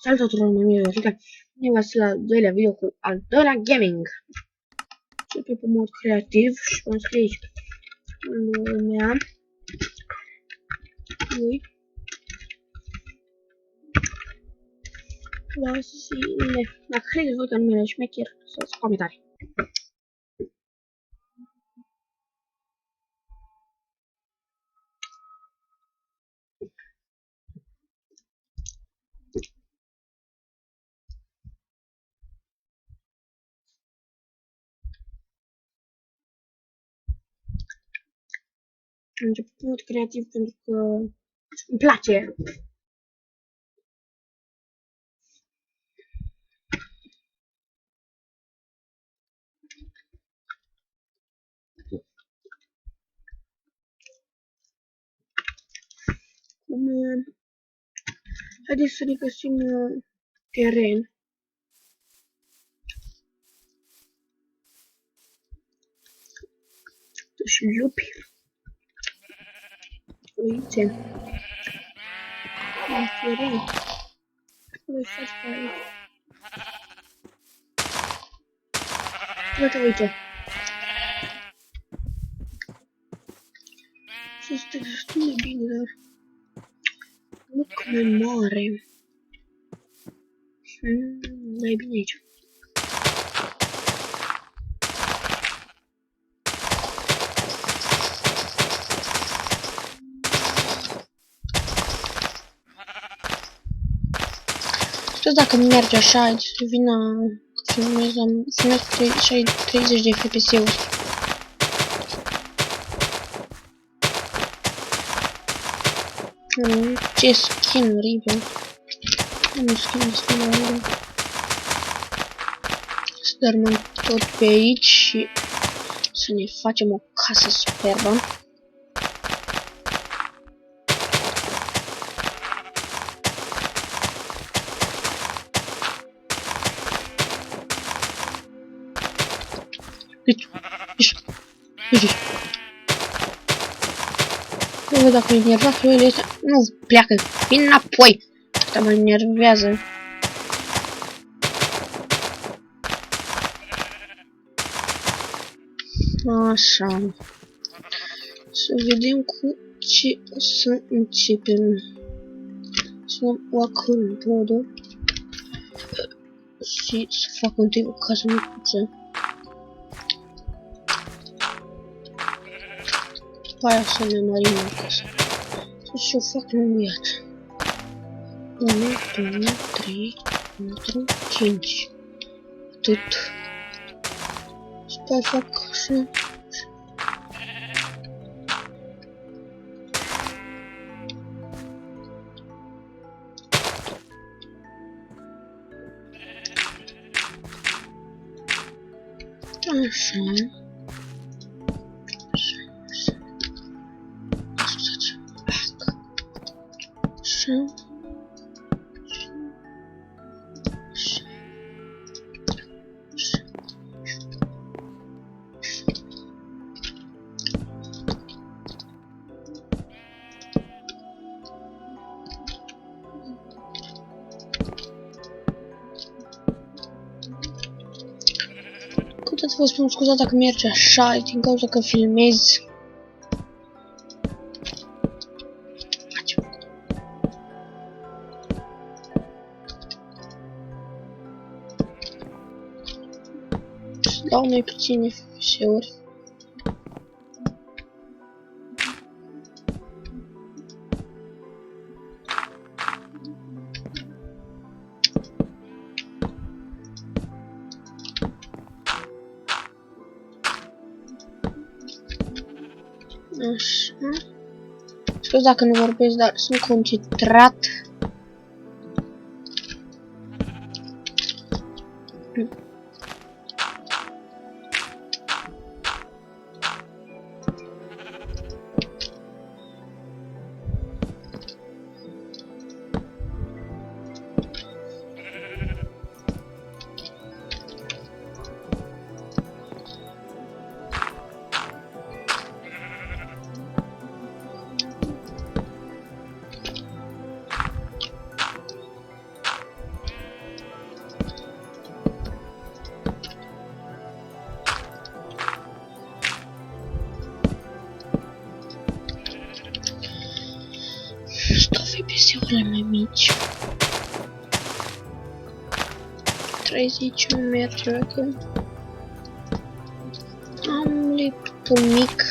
Salve tuturor, mă numesc Iorita. Bine v-ați la al doilea video cu al doilea gaming. Începe pe mod creativ și vom scrie aici lumea lui Vasile. Dacă credeți voi că numele șmecher, să comentarii. Am început pe mod creativ pentru că îmi place. Haideți să ne găsim teren. Și lupi. Uite. Teren. Uite. Este destul de bine, dar nu cât mai mare. Mai bine aici. Știu dacă merge așa, aici să vină filmez 30 de FPS-uri. Ce skin oribil. Un skin destul de oribil. Să dărmăm tot pe aici și să ne facem o casă superbă. Nu văd dacă e enervat, fluile astea nu pleacă, vin înapoi. Asta mă enervează. Așa. Să vedem cu ce o să începem. Să luăm o acolo podul și să fac întâi o casă micuță. După aia să ne mărim în casă. Și o fac lunghiat. 1, 2, 3, 4, 5. Atât. Și după aia fac așa. Așa. Tot vă spun scuza dacă merge așa, din cauza că filmez. Dau mai puține FPS-uri. Așa. Știu dacă nu vorbesc, dar sunt concentrat. aici. 30 nu merge, ok. Am laptopul mic.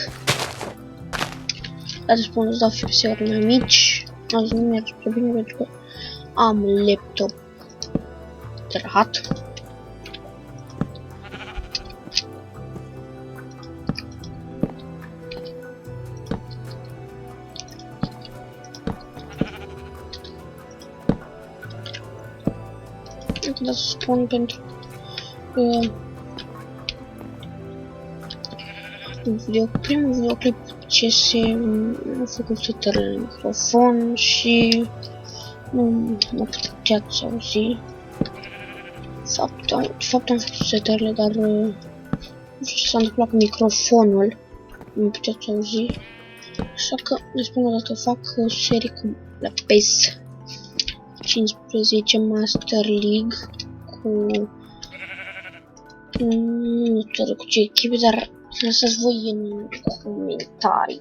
Dar spun să dau fixări mai mici. Azi nu merge prea bine pentru că am un laptop tărhat. Da să spun pentru că primul videoclip ce a făcut setările la microfon și nu mă puteați auzi. De fapt am făcut setările, dar nu știu ce s-a întâmplat cu microfonul. Nu puteați auzi. Așa că le spun o dată fac serii cu la PES 15 Master League cu nu știu cu ce echipe, dar lăsați voi în comentarii.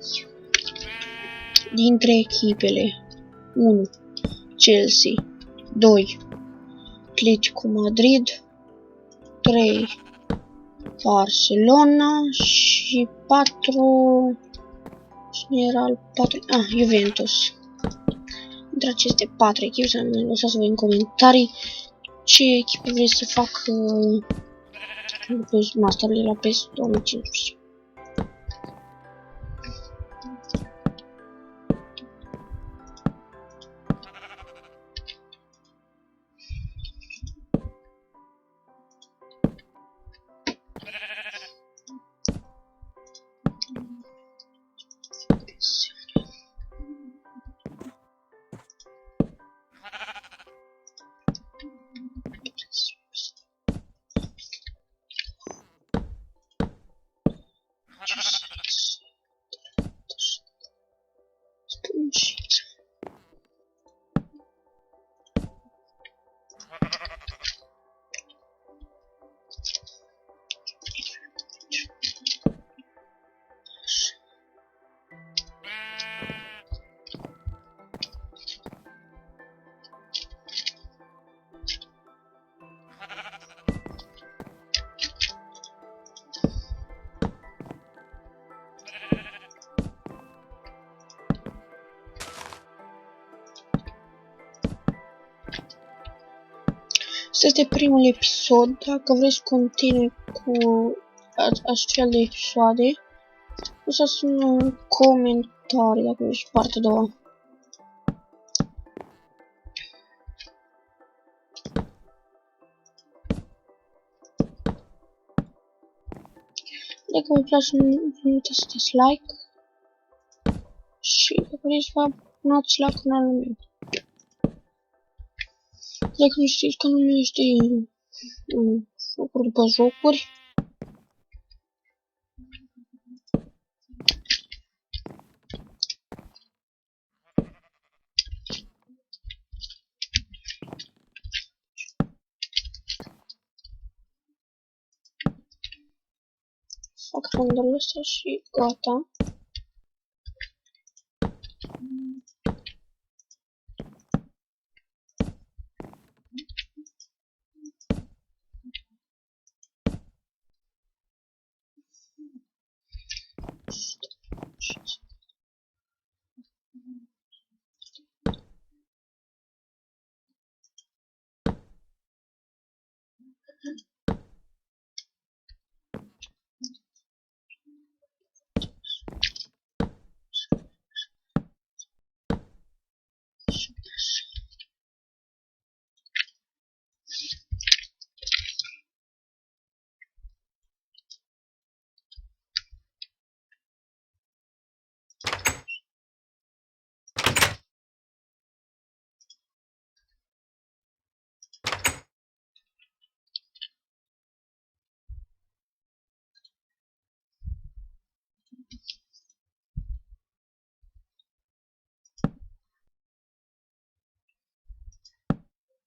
Dintre echipele 1 Chelsea, 2 Atletico Madrid, 3 Barcelona și 4 era al 4 Juventus. Între aceste 4 echipe să ne lăsați voi în comentarii ce echipă vreți să fac Master League la PES 2015. Asta este primul episod. Dacă vreți să continui cu astfel de episoade, lăsați un comentariu dacă vreți partea a doua. Dacă vă place, nu uitați să dați like și dacă vreți să vă abonați la canalul meu. Dacă nu știți, canalul meu este jocuri după jocuri. Fac rândurile astea și gata.